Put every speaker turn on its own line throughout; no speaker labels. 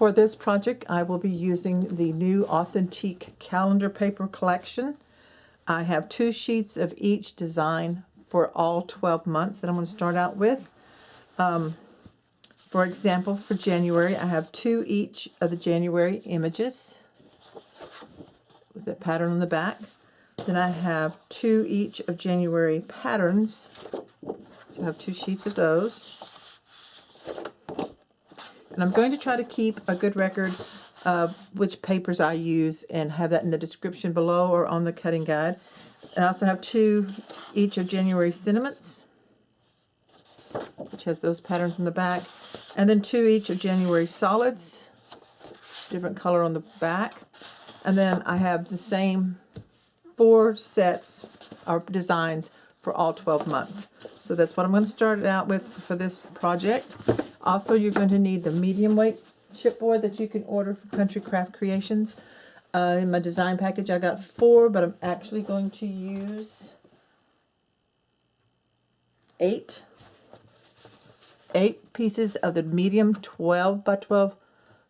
For this project, I will be using the new Authentique calendar paper collection. I have 2 sheets of each design for all 12 months that I'm going to start out with. For example, for January, I have 2 each of the January images with that pattern on the back. Then I have 2 each of January patterns. So I have 2 sheets of those. And I'm going to try to keep a good record of which papers I use and have that in the description below or on the cutting guide. I also have 2 each of January sentiments, which has those patterns in the back. And then 2 each of January solids, different color on the back. And then I have the same 4 sets or designs for all 12 months. So that's what I'm going to start out with for this project. Also, you're going to need the medium weight chipboard that you can order from Country Craft Creations. In my design package, I got 4, but I'm actually going to use 8 pieces of the medium 12 by 12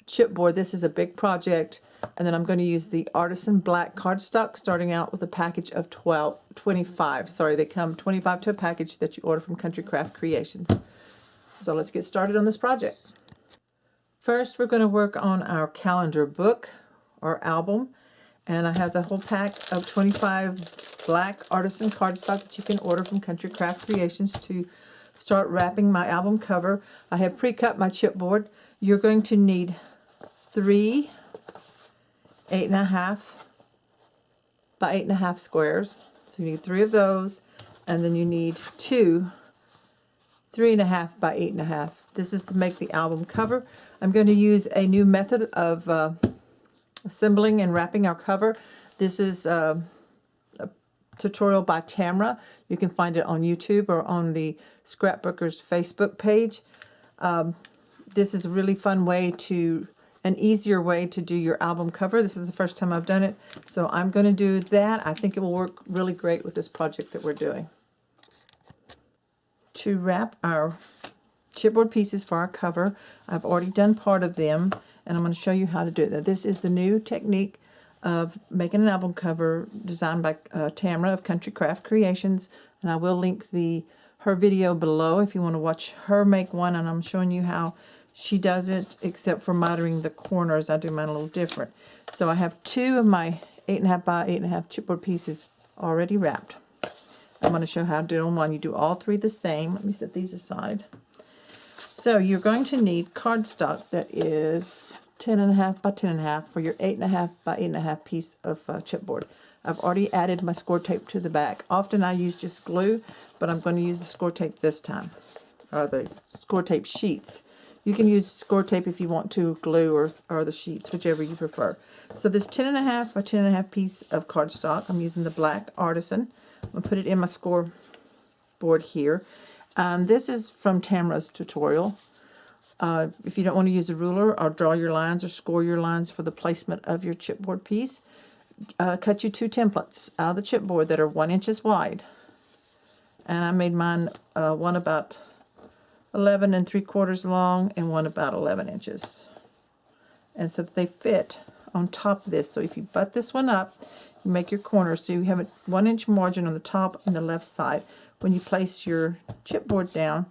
chipboard. This is a big project. And then I'm going to use the artisan black cardstock, starting out with a package of 25. Sorry, they come 25 to a package that you order from Country Craft Creations. So let's get started on this project. First, we're going to work on our calendar book or album. And I have the whole pack of 25 black artisan cardstock that you can order from Country Craft Creations to start wrapping my album cover. I have pre-cut my chipboard. You're going to need 3 8.5 by 8.5 squares. So you need 3 of those, and then you need 2 3.5 by 8.5. This is to make the album cover. I'm going to use a new method of assembling and wrapping our cover. This is a tutorial by Tamra. You can find it on YouTube or on the Scrapbookers Facebook page. This is a really fun way an easier way to do your album cover. This is the first time I've done it, so I'm going to do that. I think it will work really great with this project that we're doing. To wrap our chipboard pieces for our cover, I've already done part of them, and I'm going to show you how to do it. This is the new technique of making an album cover designed by Tamra of Country Craft Creations, and I will link her video below if you want to watch her make one, and I'm showing you how she does it, except for mitering the corners. I do mine a little different. So I have 2 of my 8.5 by 8.5 chipboard pieces already wrapped. I'm going to show how to do it on one. You do all 3 the same. Let me set these aside. So you're going to need cardstock that is 10.5 by 10.5 for your 8.5 by 8.5 piece of chipboard. I've already added my score tape to the back. Often I use just glue, but I'm going to use the score tape this time, or the score tape sheets. You can use score tape if you want to, glue or the sheets, whichever you prefer. So this 10.5 by 10.5 piece of cardstock, I'm using the black artisan. I'm going to put it in my score board here. This is from Tamra's tutorial. If you don't want to use a ruler or draw your lines or score your lines for the placement of your chipboard piece, cut you 2 templates out of the chipboard that are 1 inch wide. And I made mine one about 11 3/4 long and one about 11 inches. And so that they fit on top of this. So if you butt this one up, you make your corner so you have a 1 inch margin on the top and the left side. When you place your chipboard down,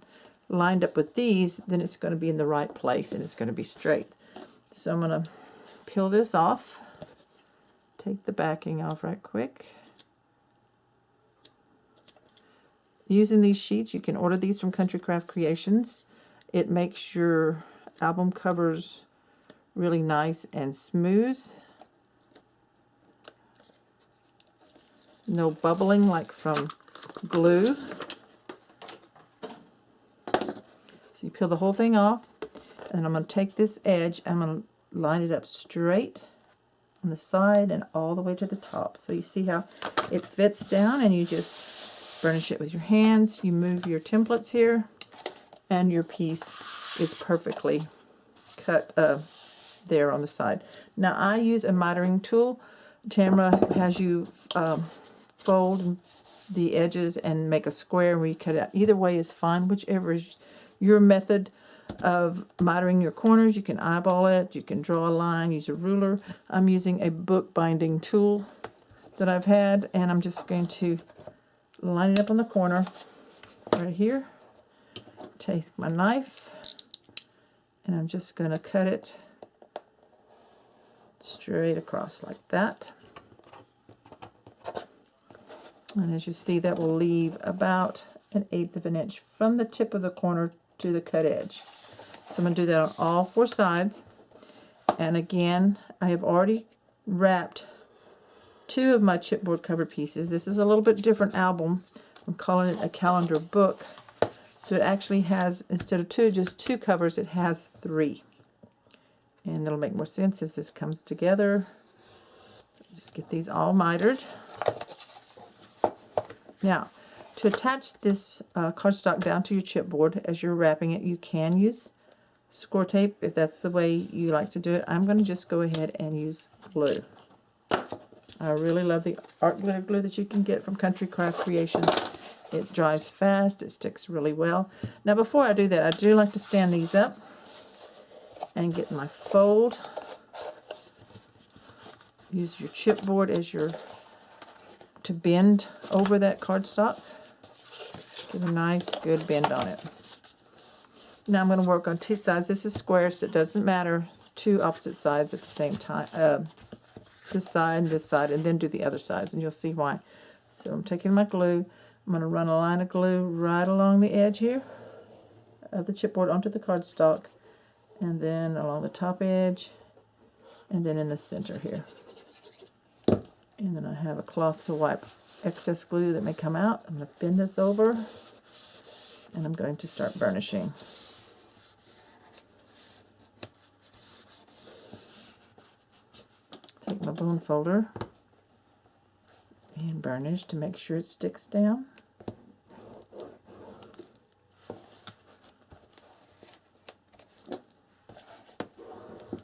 lined up with these, then it's going to be in the right place and it's going to be straight. So I'm going to peel this off, take the backing off right quick. Using these sheets, you can order these from Country Craft Creations. It makes your album covers really nice and smooth. No bubbling like from glue. So you peel the whole thing off, and I'm going to take this edge, I'm going to line it up straight on the side and all the way to the top. So you see how it fits down, and you just burnish it with your hands. You move your templates here, and your piece is perfectly cut there on the side. Now I use a mitering tool. Tamra has you fold the edges and make a square where you cut it out. Either way is fine, whichever is your method of mitering your corners. You can eyeball it, you can draw a line, use a ruler. I'm using a bookbinding tool that I've had, and I'm just going to line it up on the corner right here. Take my knife, and I'm just going to cut it straight across like that. And as you see, that will leave about 1/8 of an inch from the tip of the corner to the cut edge. So I'm going to do that on all 4 sides. And again, I have already wrapped 2 of my chipboard cover pieces. This is a little bit different album. I'm calling it a calendar book. So it actually has, instead of 2, just 2 covers, it has 3. And that'll make more sense as this comes together. So just get these all mitered. Now, to attach this cardstock down to your chipboard as you're wrapping it, you can use score tape if that's the way you like to do it. I'm going to just go ahead and use glue. I really love the art glitter glue that you can get from Country Craft Creations. It dries fast, it sticks really well. Now before I do that, I do like to stand these up and get my fold. Use your chipboard as your to bend over that cardstock. Give a nice good bend on it. Now I'm going to work on 2 sides. This is square, so it doesn't matter 2 opposite sides at the same time. This side, and then do the other sides, and you'll see why. So I'm taking my glue. I'm going to run a line of glue right along the edge here of the chipboard onto the cardstock, and then along the top edge, and then in the center here. And then I have a cloth to wipe excess glue that may come out. I'm going to bend this over, and I'm going to start burnishing. Take my bone folder and burnish to make sure it sticks down.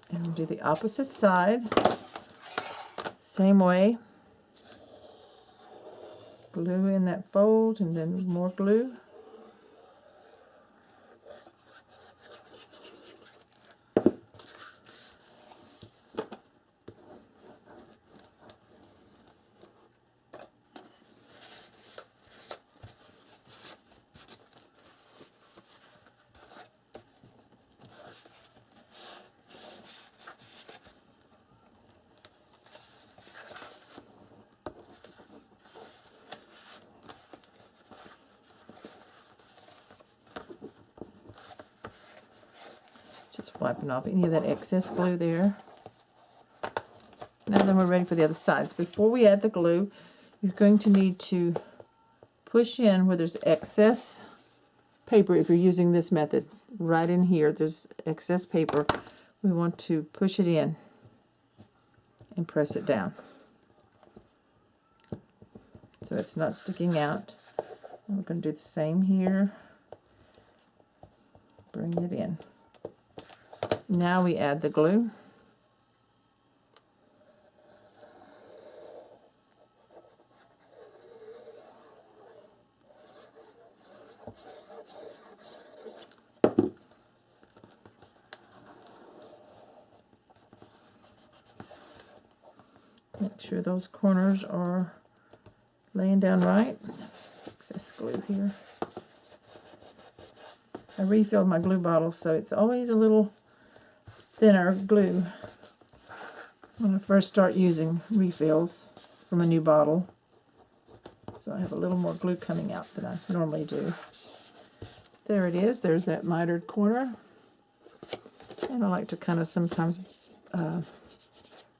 And we'll do the opposite side. Same way. Glue in that fold and then more glue. Just wiping off any of that excess glue there. Now then we're ready for the other sides. Before we add the glue, you're going to need to push in where there's excess paper. If you're using this method, right in here, there's excess paper. We want to push it in and press it down so it's not sticking out. And we're going to do the same here. Bring it in. Now we add the glue. Make sure those corners are laying down right. Excess glue here. I refilled my glue bottle, so it's always a little thinner glue when I first start using refills from a new bottle. So I have a little more glue coming out than I normally do. There it is. There's that mitered corner. And I like to kind of sometimes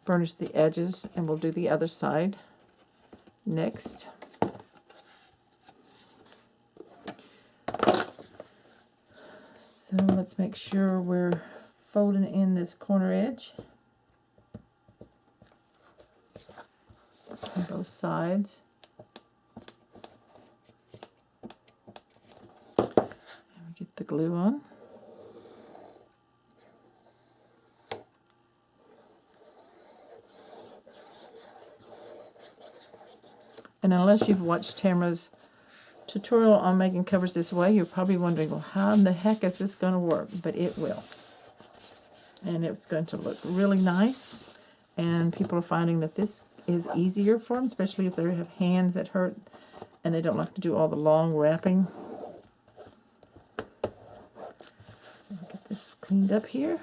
burnish the edges, and we'll do the other side next. So let's make sure we're folding in this corner edge on both sides. And we get the glue on. And unless you've watched Tamara's tutorial on making covers this way. You're probably wondering, well, how in the heck is this going to work? But it will. And it's going to look really nice. And people are finding that this is easier for them, especially if they have hands that hurt and they don't like to do all the long wrapping. So I'll get this cleaned up here.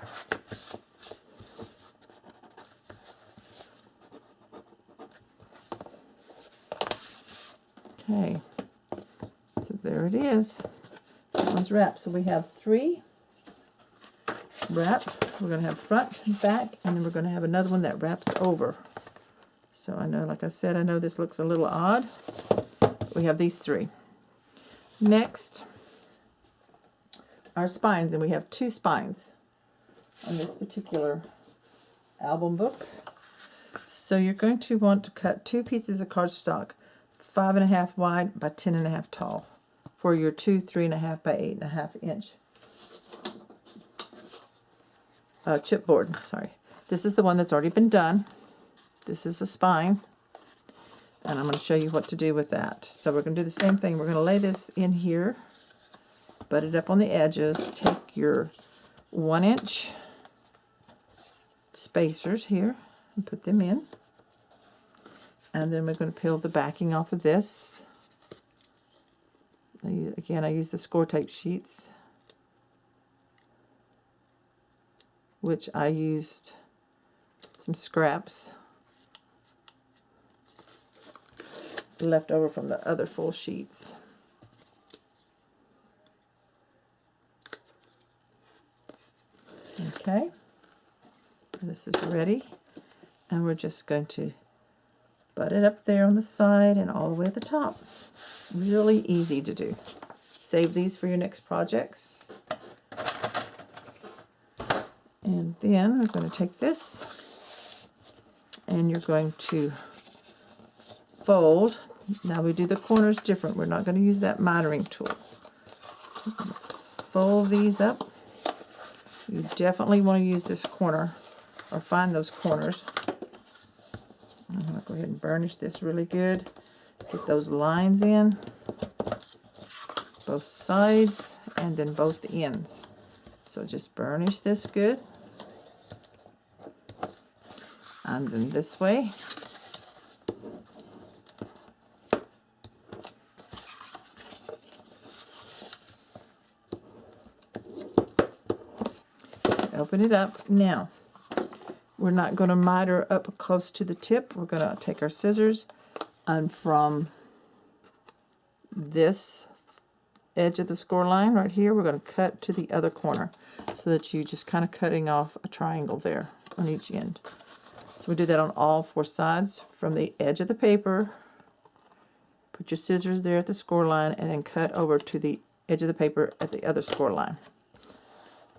Okay, so there it is. That one's wrapped. So we have 3 wrapped. We're going to have front and back, and then we're going to have another one that wraps over. So I know, like I said, I know this looks a little odd. But we have these 3. Next, our spines, and we have 2 spines on this particular album book. So you're going to want to cut 2 pieces of cardstock, 5.5 wide by 10.5 tall, for your 2 3.5 by 8.5 inch chipboard. Sorry, this is the one that's already been done. This is a spine, and I'm going to show you what to do with that. So we're going to do the same thing. We're going to lay this in here, butt it up on the edges. Take your 1-inch spacers here and put them in. And then we're going to peel the backing off of this. Again, I use the score tape sheets, which I used some scraps left over from the other full sheets. Okay, this is ready, and we're just going to butt it up there on the side and all the way at the top. Really easy to do. Save these for your next projects. And then we're going to take this, and you're going to fold. Now we do the corners different. We're not going to use that mitering tool. Fold these up. You definitely want to use this corner, or find those corners. I'm going to go ahead and burnish this really good. Get those lines in, both sides, and then both ends. So just burnish this good. And then this way. Open it up. Now, we're not going to miter up close to the tip. We're going to take our scissors, and from this edge of the score line right here, we're going to cut to the other corner, so that you just kind of cutting off a triangle there on each end. So we do that on all 4 sides. From the edge of the paper, put your scissors there at the score line, and then cut over to the edge of the paper at the other score line.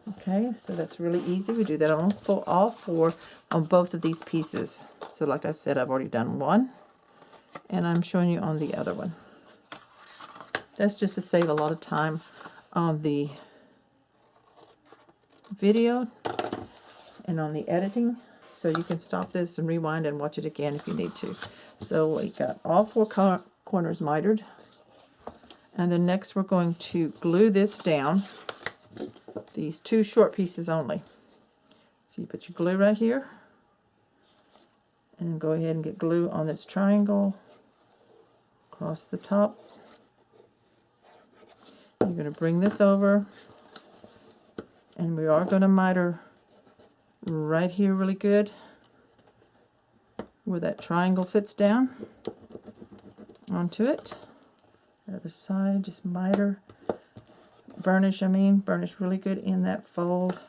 Okay, so that's really easy. We do that on all 4 on both of these pieces. So like I said, I've already done one, and I'm showing you on the other one. That's just to save a lot of time on the video and on the editing. So you can stop this and rewind and watch it again if you need to. So we got all 4 corners mitered. And then next we're going to glue this down. These 2 short pieces only. So you put your glue right here, and then go ahead and get glue on this triangle across the top. You're going to bring this over, and we are going to miter right here really good where that triangle fits down onto it. The other side, just miter. Burnish really good in that fold.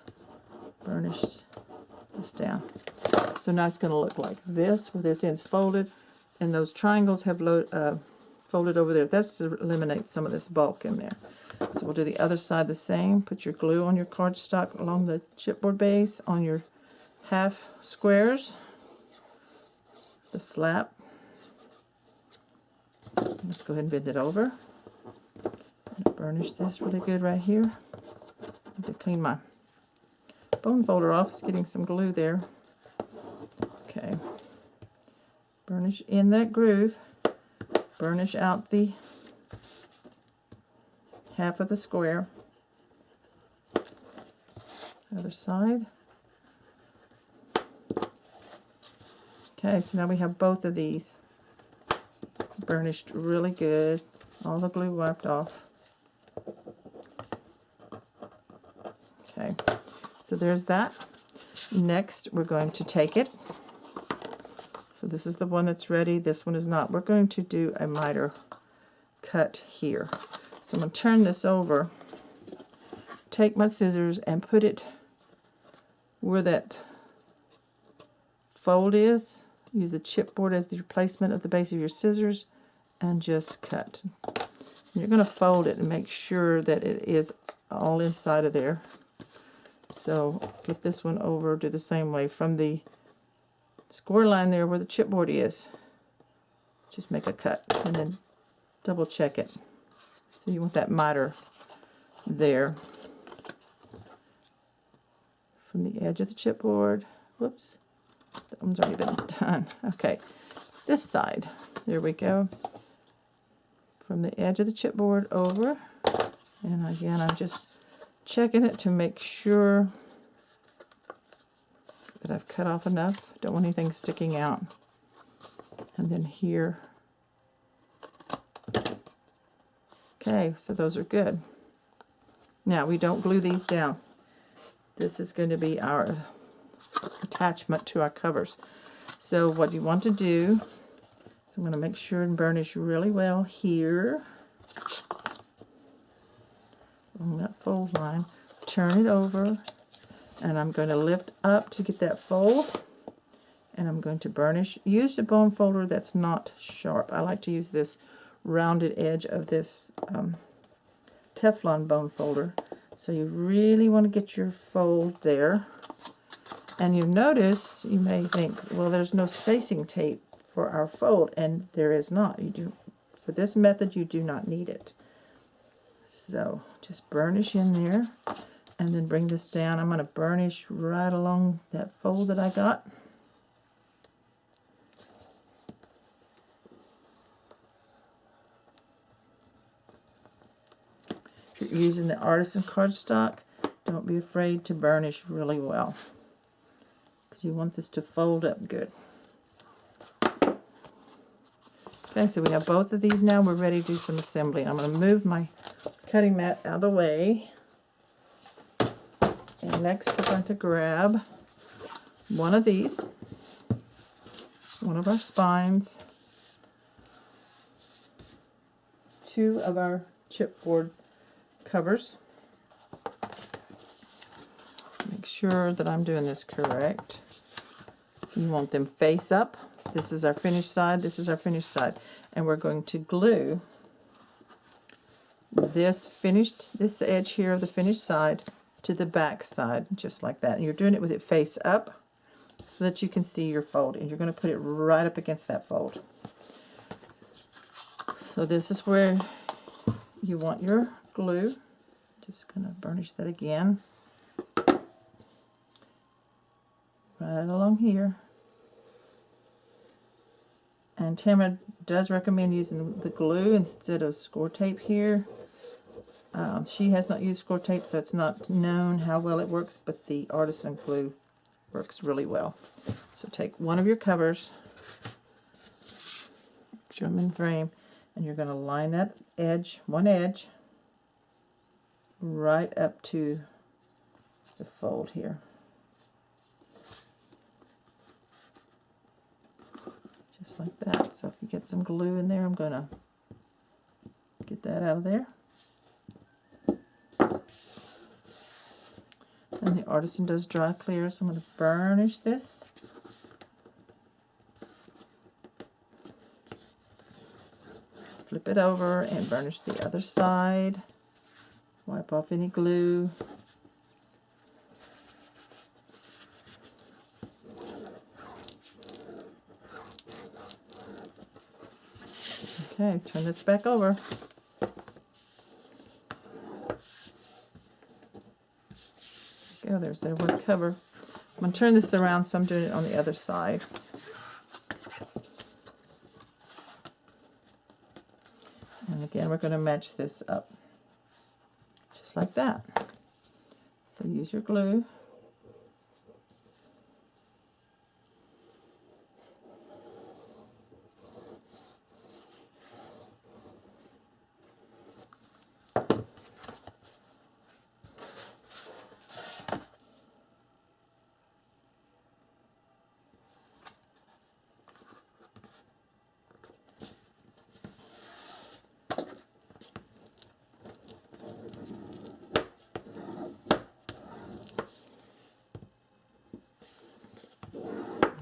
Burnish this down. So now it's going to look like this, where this end's folded, and those triangles have folded over there. That's to eliminate some of this bulk in there. So we'll do the other side the same. Put your glue on your cardstock along the chipboard base on your half squares, the flap. Let's go ahead and bend it over. Burnish this really good right here. I have to clean my bone folder off. It's getting some glue there. Okay. Burnish in that groove. Burnish out the half of the square. Other side. Okay, so now we have both of these burnished really good. All the glue wiped off. Okay, so there's that. Next, we're going to take it. So this is the one that's ready. This one is not. We're going to do a miter cut here. So I'm going to turn this over, take my scissors and put it where that fold is. Use the chipboard as the replacement of the base of your scissors and just cut. You're going to fold it and make sure that it is all inside of there. So flip this one over, do the same way from the score line there where the chipboard is. Just make a cut and then double check it. So you want that miter there from the edge of the chipboard. Whoops, that one's already been done. Okay, this side, there we go. From the edge of the chipboard over, and again I'm just checking it to make sure that I've cut off enough. Don't want anything sticking out. And then here. Okay, so those are good. Now we don't glue these down. This is going to be our attachment to our covers. So what you want to do is I'm going to make sure and burnish really well here on that fold line. Turn it over, and I'm going to lift up to get that fold, and I'm going to burnish. Use a bone folder that's not sharp. I like to use this rounded edge of this Teflon bone folder. So you really want to get your fold there. And you notice, you may think, well, there's no spacing tape for our fold, and there is not. You do, for this method, you do not need it. So just burnish in there, and then bring this down. I'm going to burnish right along that fold that I got. If you're using the artisan cardstock, don't be afraid to burnish really well, because you want this to fold up good. Okay, so we have both of these now. We're ready to do some assembly. I'm going to move my cutting mat out of the way. And next we're going to grab one of these, one of our spines, two of our chipboard covers. Make sure that I'm doing this correct. You want them face up. This is our finished side, this is our finished side. And we're going to glue this edge here of the finished side to the back side, just like that. And you're doing it with it face up so that you can see your fold. And you're going to put it right up against that fold. So this is where you want your glue. Just going to burnish that again. Right along here. And Tamara does recommend using the glue instead of score tape here. She has not used score tape, so it's not known how well it works, but the artisan glue works really well. So take one of your covers, show them in frame, and you're going to line that edge, one edge, right up to the fold here. Just like that. So if you get some glue in there, I'm going to get that out of there. And the artisan does dry clear, so I'm going to burnish this. Flip it over and burnish the other side. Wipe off any glue. Okay, turn this back over. Go, there's that one cover. I'm going to turn this around, so I'm doing it on the other side. And again, we're going to match this up. just like that. So use your glue.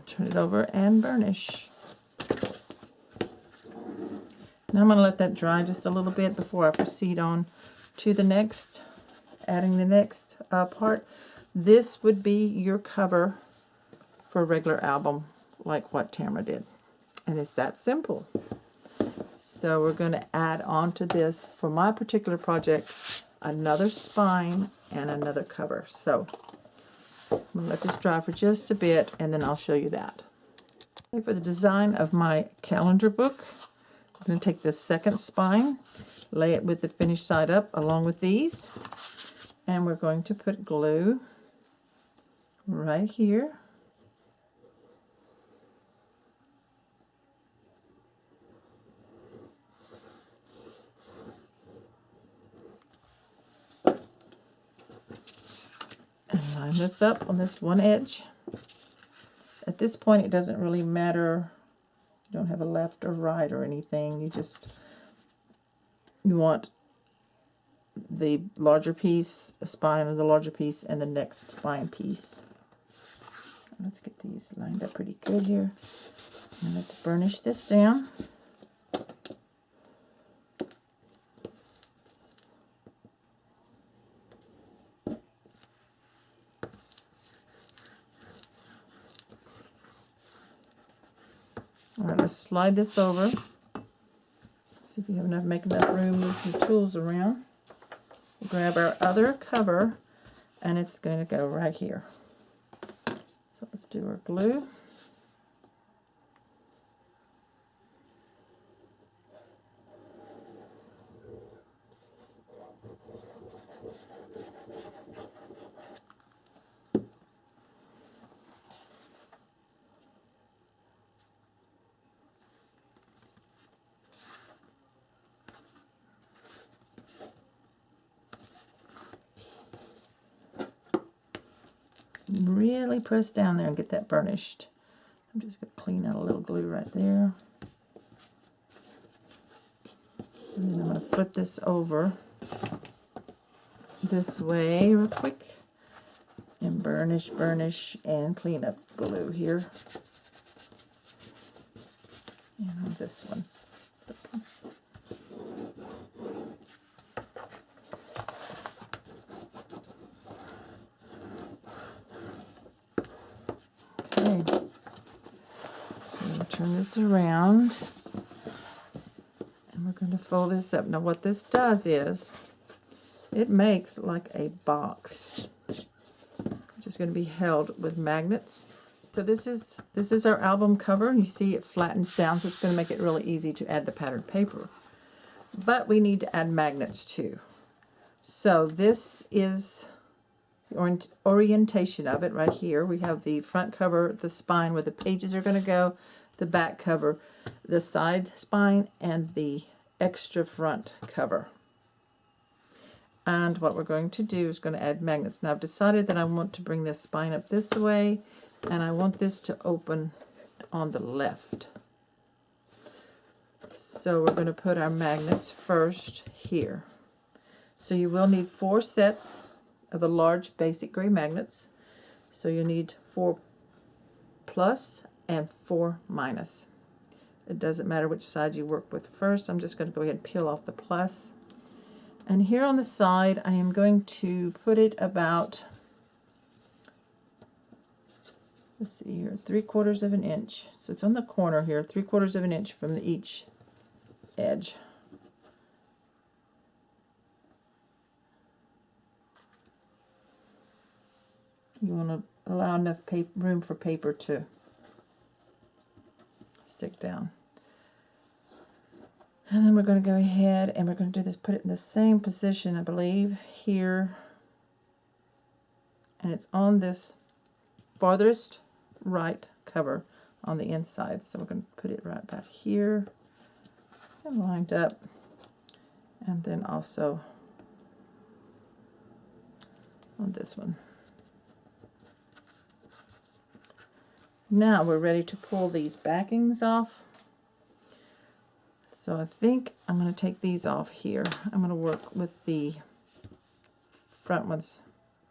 Turn it over and burnish. Now I'm going to let that dry just a little bit before I proceed on to the next, adding the next part. This would be your cover for a regular album like what Tamara did. And it's that simple. So we're going to add on to this, for my particular project, another spine and another cover. So I'm going to let this dry for just a bit, and then I'll show you that. Okay, for the design of my calendar book, I'm going to take this second spine, lay it with the finished side up along with these, and we're going to put glue right here. And line this up on this one edge. At this point, it doesn't really matter. You don't have a left or right or anything. You want the larger piece, a spine of the larger piece, and the next spine piece. Let's get these lined up pretty good here. And let's burnish this down. All right, let's slide this over. See if you have make enough room, move some tools around. We'll grab our other cover, and it's going to go right here. So let's do our glue. Really press down there and get that burnished. I'm just going to clean out a little glue right there. And then I'm going to flip this over this way real quick and burnish, and clean up glue here. And on this one. Okay. So we'll turn this around. And we're going to fold this up. Now what this does is, it makes like a box, which is going to be held with magnets. So this is our album cover. You see it flattens down, so it's going to make it really easy to add the patterned paper. But we need to add magnets too. So this is the orientation of it right here. We have the front cover, the spine where the pages are going to go, the back cover, the side spine, and the extra front cover. And what we're going to do is going to add magnets. Now I've decided that I want to bring this spine up this way, and I want this to open on the left. So we're going to put our magnets first here. So you will need 4 sets of the large basic gray magnets. So you need 4 plus and 4 minus. It doesn't matter which side you work with first. I'm just going to go ahead and peel off the plus. And here on the side, I am going to put it about, let's see here, 3/4 of an inch. So it's on the corner here, 3/4 of an inch from each edge. You want to allow enough room for paper to stick down. And then we're going to go ahead and we're going to do this, put it in the same position, I believe, here. And it's on this farthest right cover on the inside. So we're going to put it right about here and lined up. And then also on this one. Now we're ready to pull these backings off. So I think I'm going to take these off here. I'm going to work with the front ones,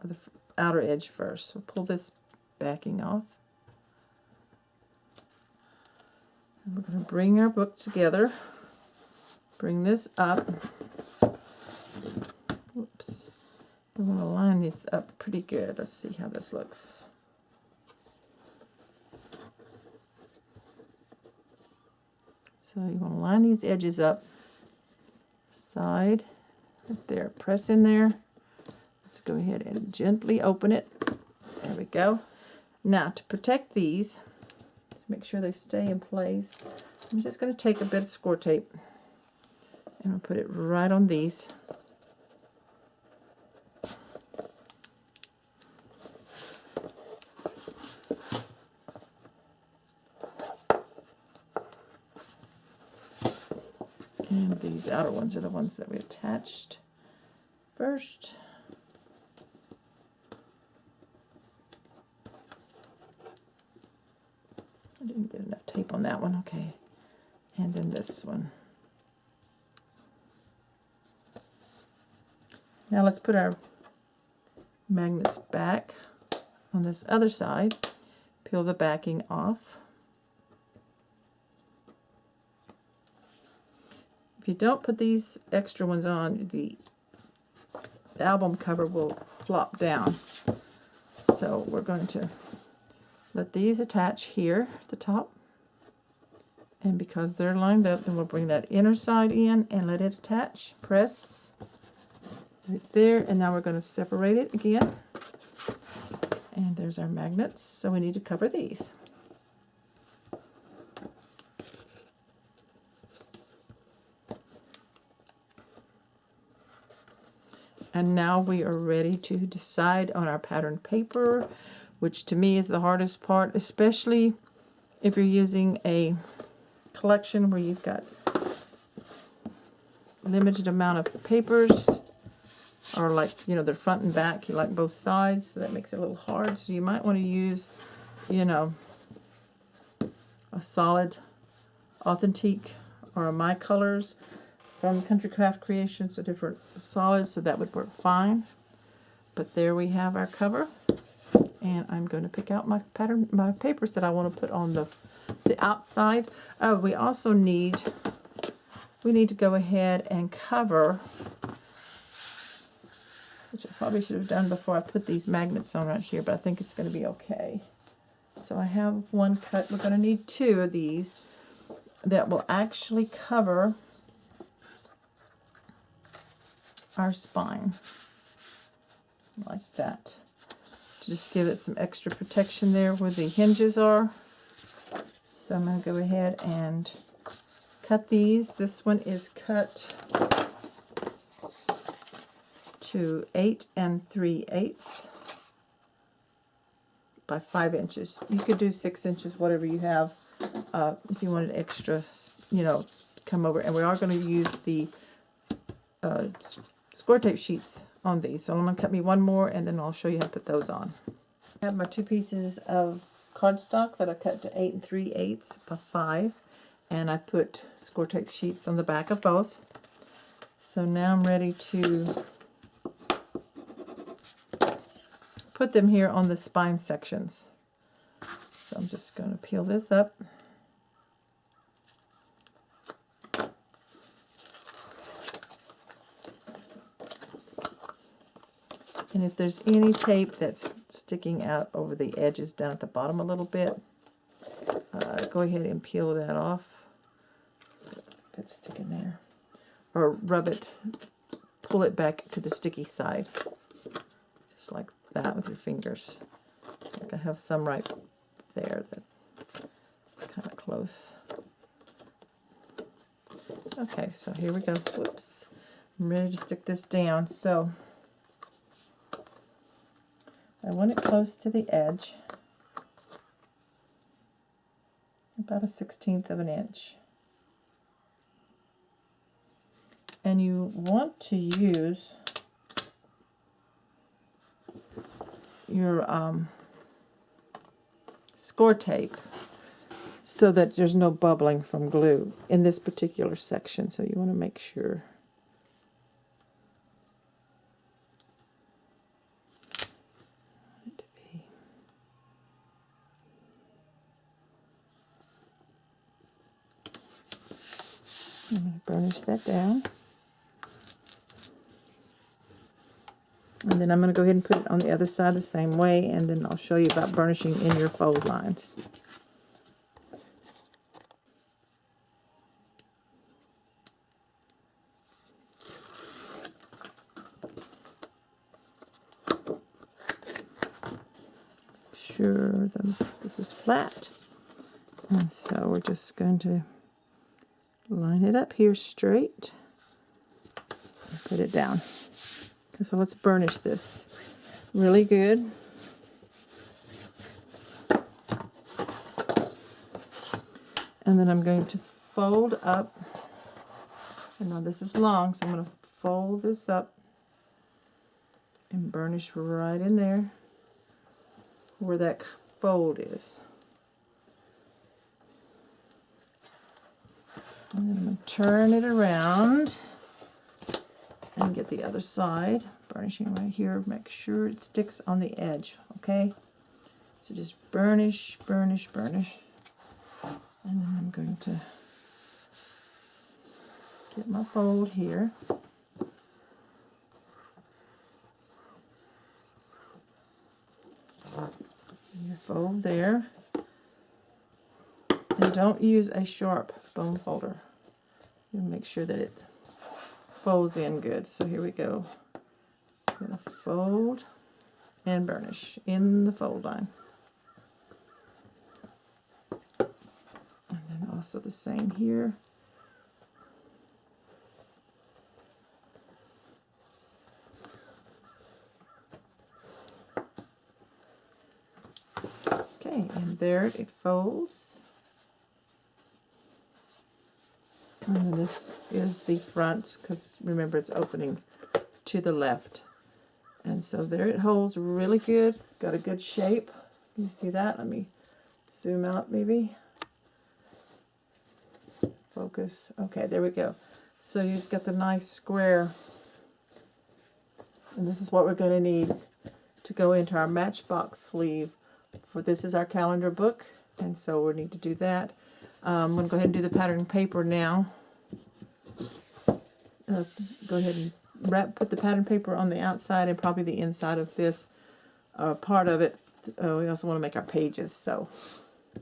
or the outer edge first. We'll pull this backing off. And we're going to bring our book together. Bring this up. Whoops. We want to line this up pretty good. Let's see how this looks. So you want to line these edges up, side, right there, press in there. Let's go ahead and gently open it. There we go. Now to protect these, to make sure they stay in place, I'm just going to take a bit of score tape and I'll put it right on these. And these outer ones are the ones that we attached first. I didn't get enough tape on that one, okay. And then this one. Now let's put our magnets back on this other side. Peel the backing off. If you don't put these extra ones on, the album cover will flop down. So we're going to let these attach here at the top. And because they're lined up, then we'll bring that inner side in and let it attach. Press right there. And now we're going to separate it again. And there's our magnets. So we need to cover these. And now we are ready to decide on our pattern paper, which to me is the hardest part, especially if you're using a collection where you've got limited amount of papers, or like, you know, the front and back, you like both sides, so that makes it a little hard. So you might want to use, you know, a solid Authentique or a My Colors from Country Craft Creations, a different solids, so that would work fine. But there we have our cover, and I'm going to pick out my pattern, my papers that I want to put on the outside. Oh, we also need to go ahead and cover, which I probably should have done before I put these magnets on right here, but I think it's going to be okay. So I have one cut. We're going to need two of these that will actually cover our spine, like that, to just give it some extra protection there where the hinges are. So I'm going to go ahead and cut these. This one is cut to 8 3/8 by 5 inches. You could do 6 inches, whatever you have, if you wanted extra, you know, come over. And we are going to use the score tape sheets on these. So I'm going to cut me one more, and then I'll show you how to put those on. I have my 2 pieces of cardstock that I cut to 8 3/8 by 5, and I put score tape sheets on the back of both. So now I'm ready to put them here on the spine sections. So I'm just going to peel this up. And if there's any tape that's sticking out over the edges down at the bottom a little bit, go ahead and peel that off. Let it stick in there. Or rub it, pull it back to the sticky side. Just like that with your fingers. So like I have some right there that's kind of close. Okay, so here we go. Whoops. I'm ready to stick this down. So I want it close to the edge, about a 1/16 of an inch. And you want to use your score tape so that there's no bubbling from glue in this particular section. So you want to make sure. I'm going to burnish that down. And then I'm going to go ahead and put it on the other side the same way, and then I'll show you about burnishing in your fold lines. Sure that this is flat. And so we're just going to line it up here straight and put it down. So let's burnish this really good. And then I'm going to fold up. I know this is long, so I'm going to fold this up and burnish right in there where that fold is. And then I'm going to turn it around and get the other side, burnishing right here. Make sure it sticks on the edge, okay? So just burnish, burnish, burnish. And then I'm going to get my fold here. Your fold there. And don't use a sharp bone folder. You make sure that it folds in good. So here we go. I'm going to fold and burnish in the fold line. And then also the same here. Okay, and there it folds. And then this is the front, because remember it's opening to the left. And so there it holds really good. Got a good shape. Can you see that? Let me zoom out maybe. Focus. Okay, there we go. So you've got the nice square. And this is what we're going to need to go into our matchbox sleeve. For this is our calendar book, and so we need to do that. I'm going to go ahead and do the pattern paper now. Go ahead and put the pattern paper on the outside and probably the inside of this part of it. We also want to make our pages, so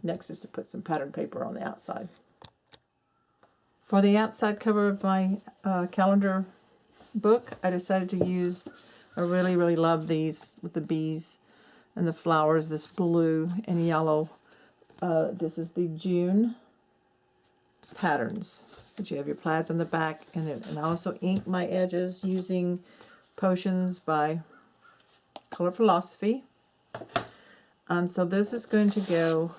next is to put some pattern paper on the outside. For the outside cover of my calendar book, I decided to use, I really, really love these with the bees and the flowers, this blue and yellow. This is the June patterns. But you have your plaids on the back, and I also ink my edges using Potions by Color Philosophy. And so this is going to go,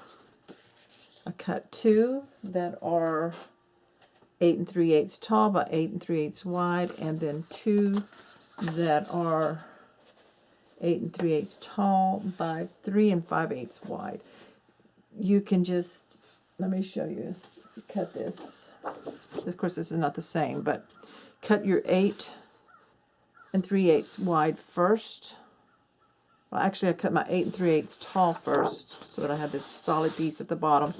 I cut 2 that are 8 3/8 tall by 8 3/8 wide, and then 2 that are 8 3/8 tall by 3 5/8 wide. You can just, let me show you, cut this. Of course this is not the same, but cut your 8 3/8 wide first. Well, actually I cut my 8 3/8 tall first, so that I have this solid piece at the bottom.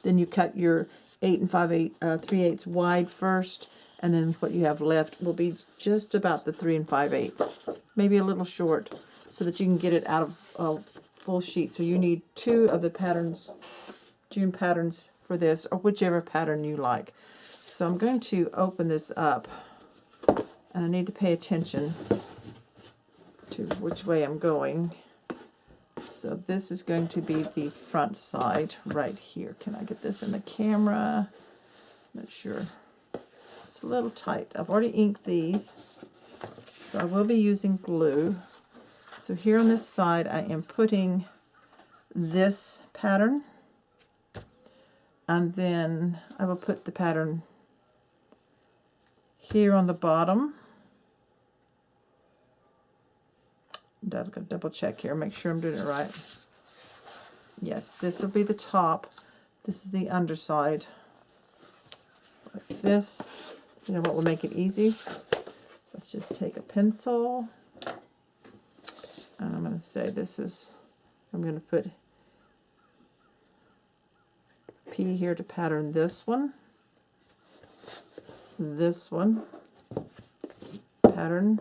Then you cut your 8 3/8 wide first, and then what you have left will be just about the 3 5/8, maybe a little short, so that you can get it out of a full sheet. So you need 2 of the patterns, June patterns for this, or whichever pattern you like. So I'm going to open this up, and I need to pay attention to which way I'm going. So this is going to be the front side right here. Can I get this in the camera? Not sure. It's a little tight. I've already inked these, so I will be using glue. So here on this side, I am putting this pattern, and then I will put the pattern here on the bottom. Double check here, make sure I'm doing it right. Yes, this will be the top. This is the underside. Like this. You know what will make it easy? Let's just take a pencil, and I'm going to say this is, I'm going to put P here to pattern this one, pattern,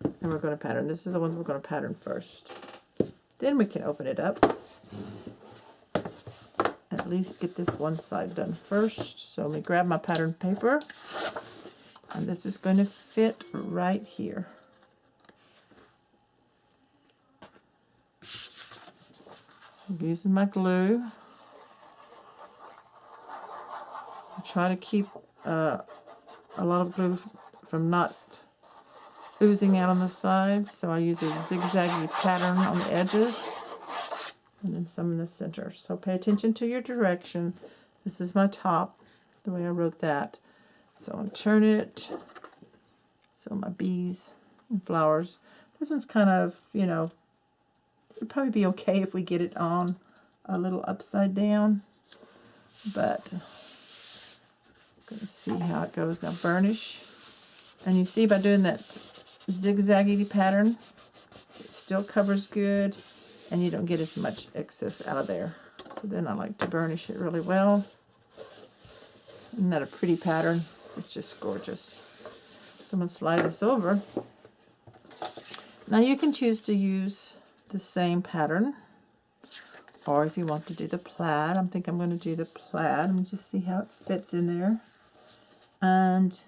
and we're going to pattern. This is the ones we're going to pattern first. Then we can open it up. At least get this one side done first. So let me grab my pattern paper, and this is going to fit right here. So I'm using my glue. I try to keep a lot of glue from not oozing out on the sides, so I use a zigzaggy pattern on the edges, and then some in the center. So pay attention to your direction. This is my top, the way I wrote that. So I'll turn it. So my bees and flowers. This one's kind of, you know, it'd probably be okay if we get it on a little upside down, but I'm going to see how it goes. Now burnish. And you see by doing that zigzaggy pattern, it still covers good, and you don't get as much excess out of there. So then I like to burnish it really well. Isn't that a pretty pattern? It's just gorgeous. So I'm going to slide this over. Now you can choose to use the same pattern, or if you want to do the plaid. I think I'm going to do the plaid and just see how it fits in there. And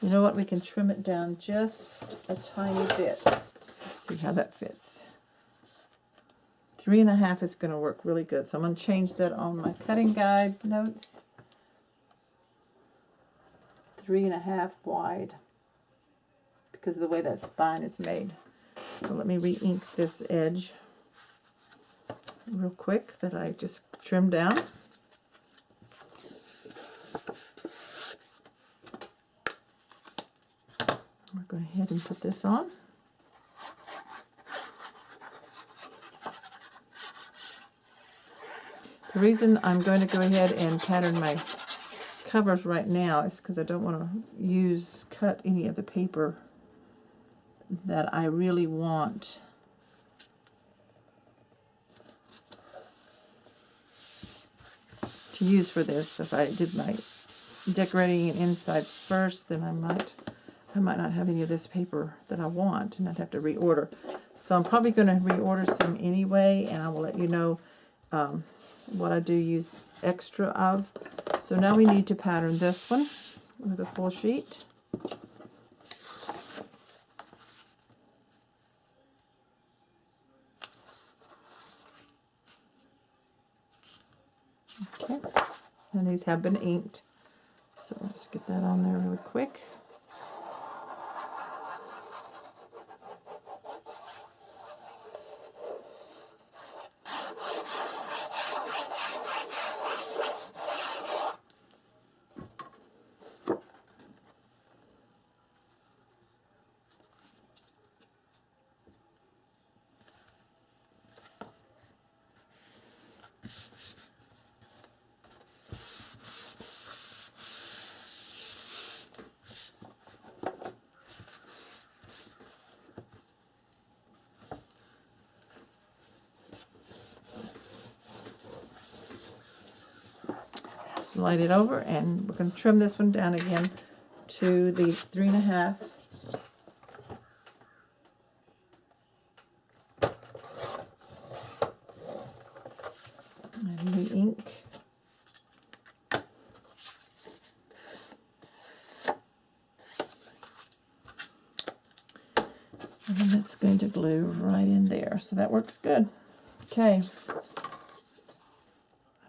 you know what? We can trim it down just a tiny bit. Let's see how that fits. 3.5 is going to work really good. So I'm going to change that on my cutting guide notes. 3.5 wide, because of the way that spine is made. So let me re-ink this edge real quick that I just trimmed down. We're going to go ahead and put this on. The reason I'm going to go ahead and pattern my covers right now is because I don't want to cut any of the paper that I really want to use for this. If I did my decorating inside first, then I might not have any of this paper that I want, and I'd have to reorder. So I'm probably going to reorder some anyway, and I will let you know what I do use extra of. So now we need to pattern this one with a full sheet. Okay, and these have been inked. So let's get that on there really quick. Slide it over, and we're going to trim this one down again to the 3.5. And re-ink. And then that's going to glue right in there. So that works good. Okay.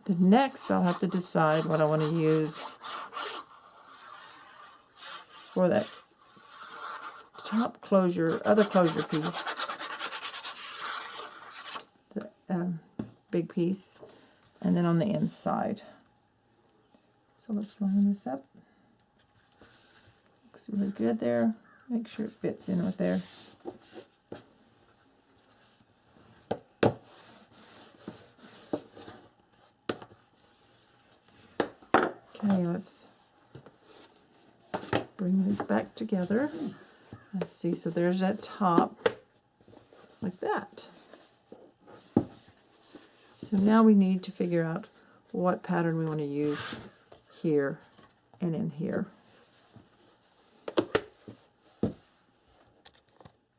The next, I'll have to decide what I want to use for that top closure, other closure piece, the big piece, and then on the inside. So let's line this up. Looks really good there. Make sure it fits in with there. Okay, let's bring these back together. Let's see, so there's that top, like that. So now we need to figure out what pattern we want to use here and in here.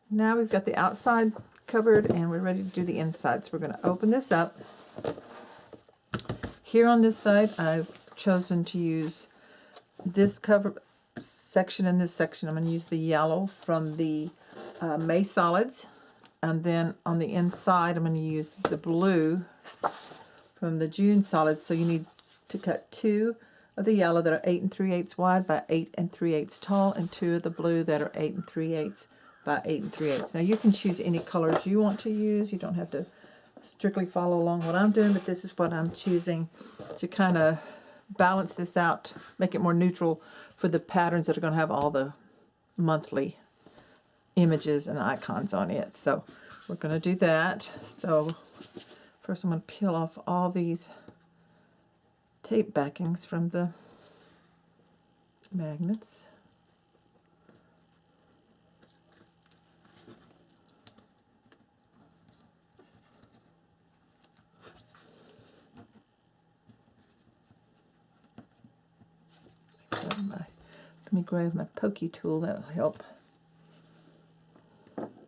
Now we've got the outside covered and we're ready to do the inside. So we're going to open this up. Here on this side, I've chosen to use this cover section and this section. I'm going to use the yellow from the May Solids, and then on the inside I'm going to use the blue from the June Solids. So you need to cut 2 of the yellow that are 8 3/8 wide by 8 3/8 tall, and 2 of the blue that are 8 3/8 by 8 3/8. Now you can choose any colors you want to use. You don't have to strictly follow along what I'm doing, but this is what I'm choosing to kind of balance this out, make it more neutral for the patterns that are going to have all the monthly images and icons on it. So we're going to do that. So first I'm going to peel off all these tape backings from the magnets. Let me grab my pokey tool, that'll help. Let's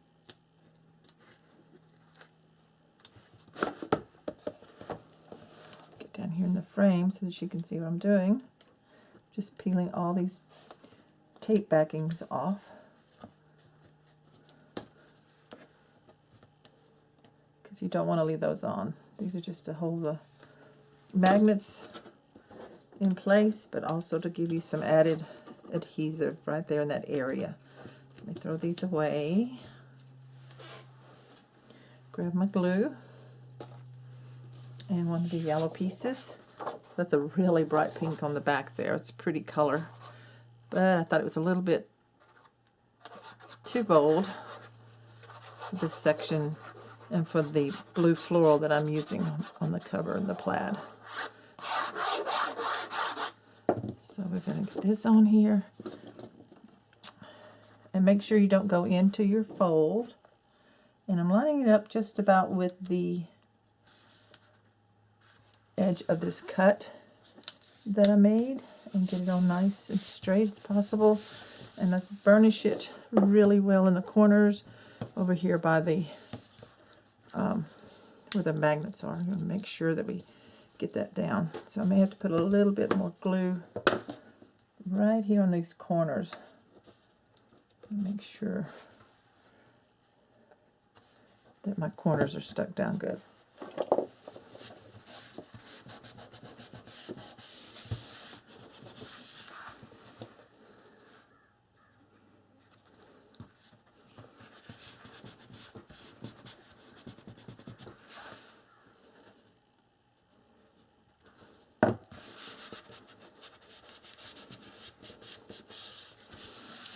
get down here in the frame so that you can see what I'm doing. Just peeling all these tape backings off. Because you don't want to leave those on. These are just to hold the magnets in place, but also to give you some added adhesive right there in that area. So let me throw these away. Grab my glue and one of the yellow pieces. That's a really bright pink on the back there. It's a pretty color, but I thought it was a little bit too bold for this section and for the blue floral that I'm using on the cover and the plaid. So we're going to get this on here. And make sure you don't go into your fold. And I'm lining it up just about with the edge of this cut that I made, and get it all nice and straight as possible. And let's burnish it really well in the corners over here by the where the magnets are. I'm going to make sure that we get that down. So I may have to put a little bit more glue right here on these corners. Make sure that my corners are stuck down good.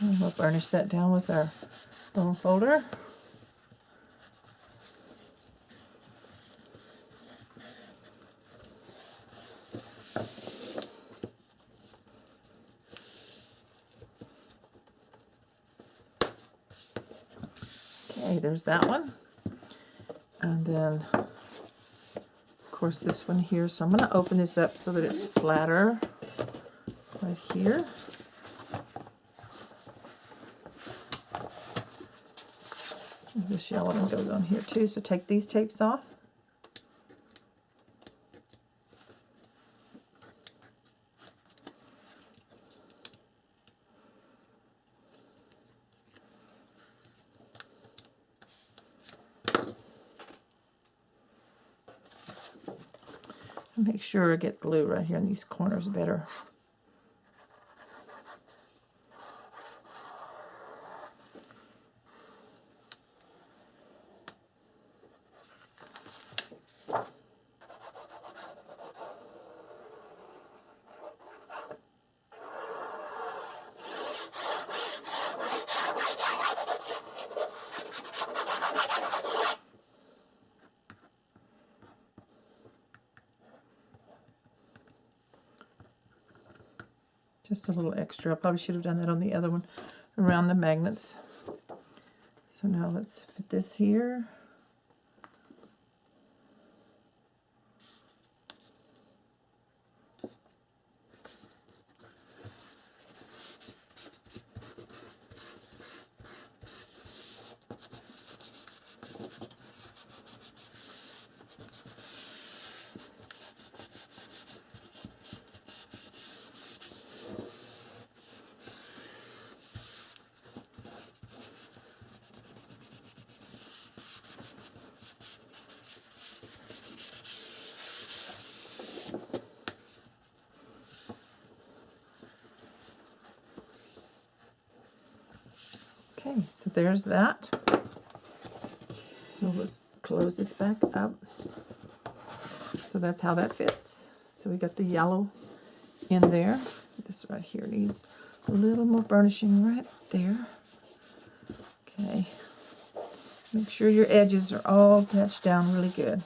And we'll burnish that down with our bone folder. Okay, there's that one. And then, of course, this one here. So I'm going to open this up so that it's flatter right here. This yellow one goes on here too, so take these tapes off. And make sure I get glue right here in these corners better. Just a little extra. I probably should have done that on the other one around the magnets. So now let's fit this here. Okay, so there's that. So let's close this back up. So that's how that fits. So we got the yellow in there. This right here needs a little more burnishing right there. Okay. Make sure your edges are all touched down really good.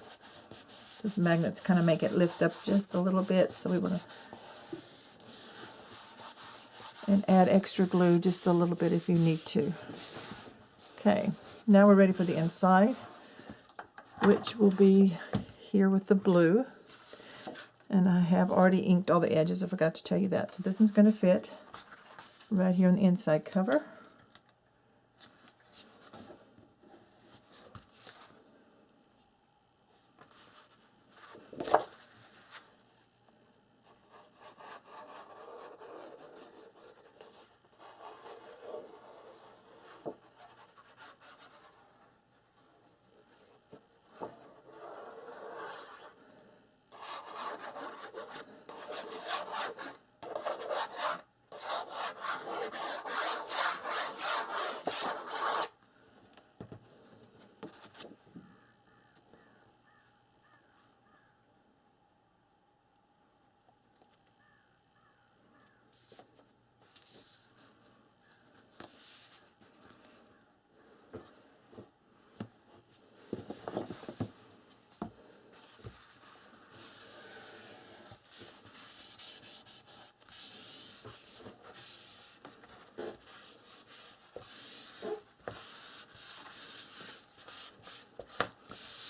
Those magnets kind of make it lift up just a little bit, so we want to and add extra glue just a little bit if you need to. Okay, now we're ready for the inside, which will be here with the blue. And I have already inked all the edges. I forgot to tell you that. So this one's going to fit right here on the inside cover.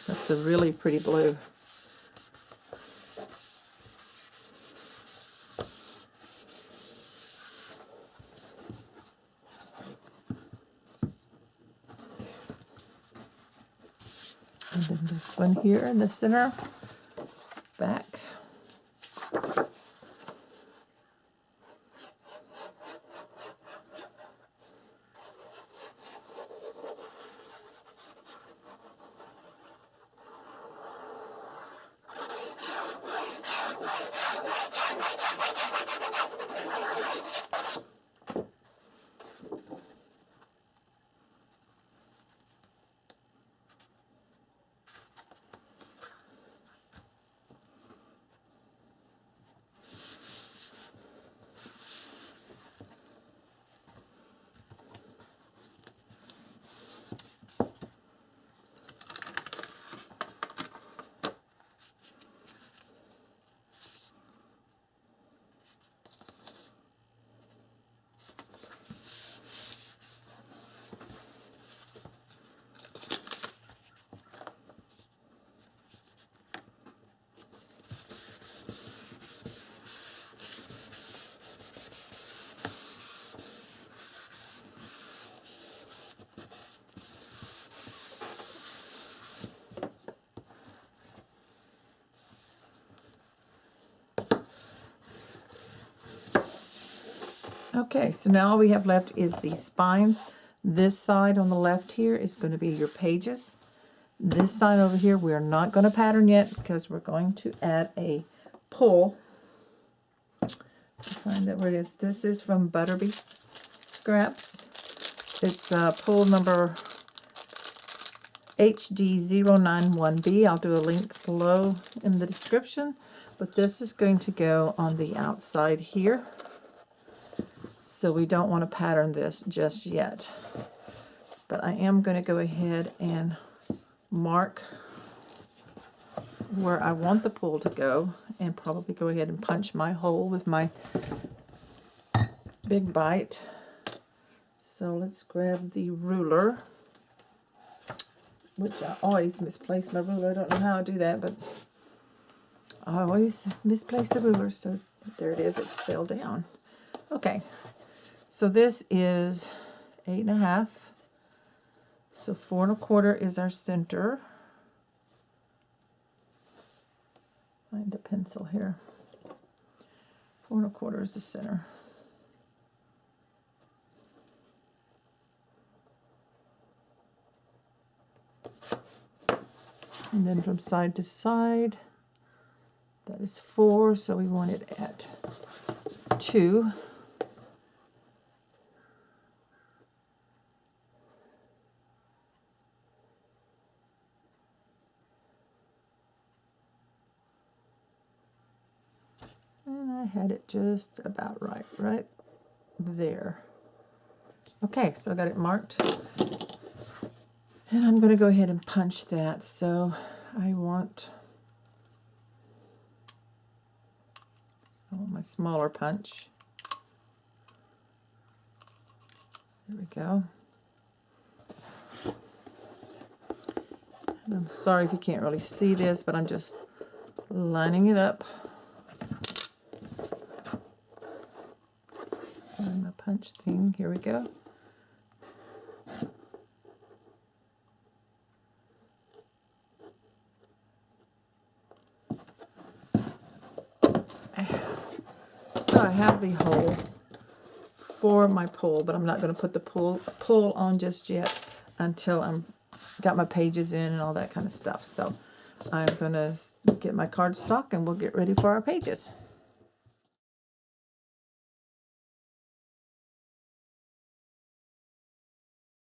That's a really pretty blue. And then this one here in the center, back. Okay, so now all we have left is the spines. This side on the left here is going to be your pages. This side over here, we're not going to pattern yet because we're going to add a pull. Find out where it is. This is from Butterby Scraps. It's pull number HD091B. I'll do a link below in the description. But this is going to go on the outside here. So we don't want to pattern this just yet. But I am going to go ahead and mark where I want the pull to go and probably go ahead and punch my hole with my big bite. So let's grab the ruler, which I always misplace my ruler. I don't know how I do that, but I always misplace the ruler. So there it is. It fell down. Okay. So this is 8.5. So 4 1/4 is our center. Find a pencil here. 4 1/4 is the center. And then from side to side, that is 4, so we want it at 2. And I had it just about right there. Okay, so I got it marked. And I'm going to go ahead and punch that. So I want my smaller punch. There we go. And I'm sorry if you can't really see this, but I'm just lining it up. And the punch thing, here we go. So I have the hole for my pull, but I'm not going to put the pull on just yet until I'm got my pages in and all that kind of stuff. So I'm going to get my cardstock and we'll get ready for our pages.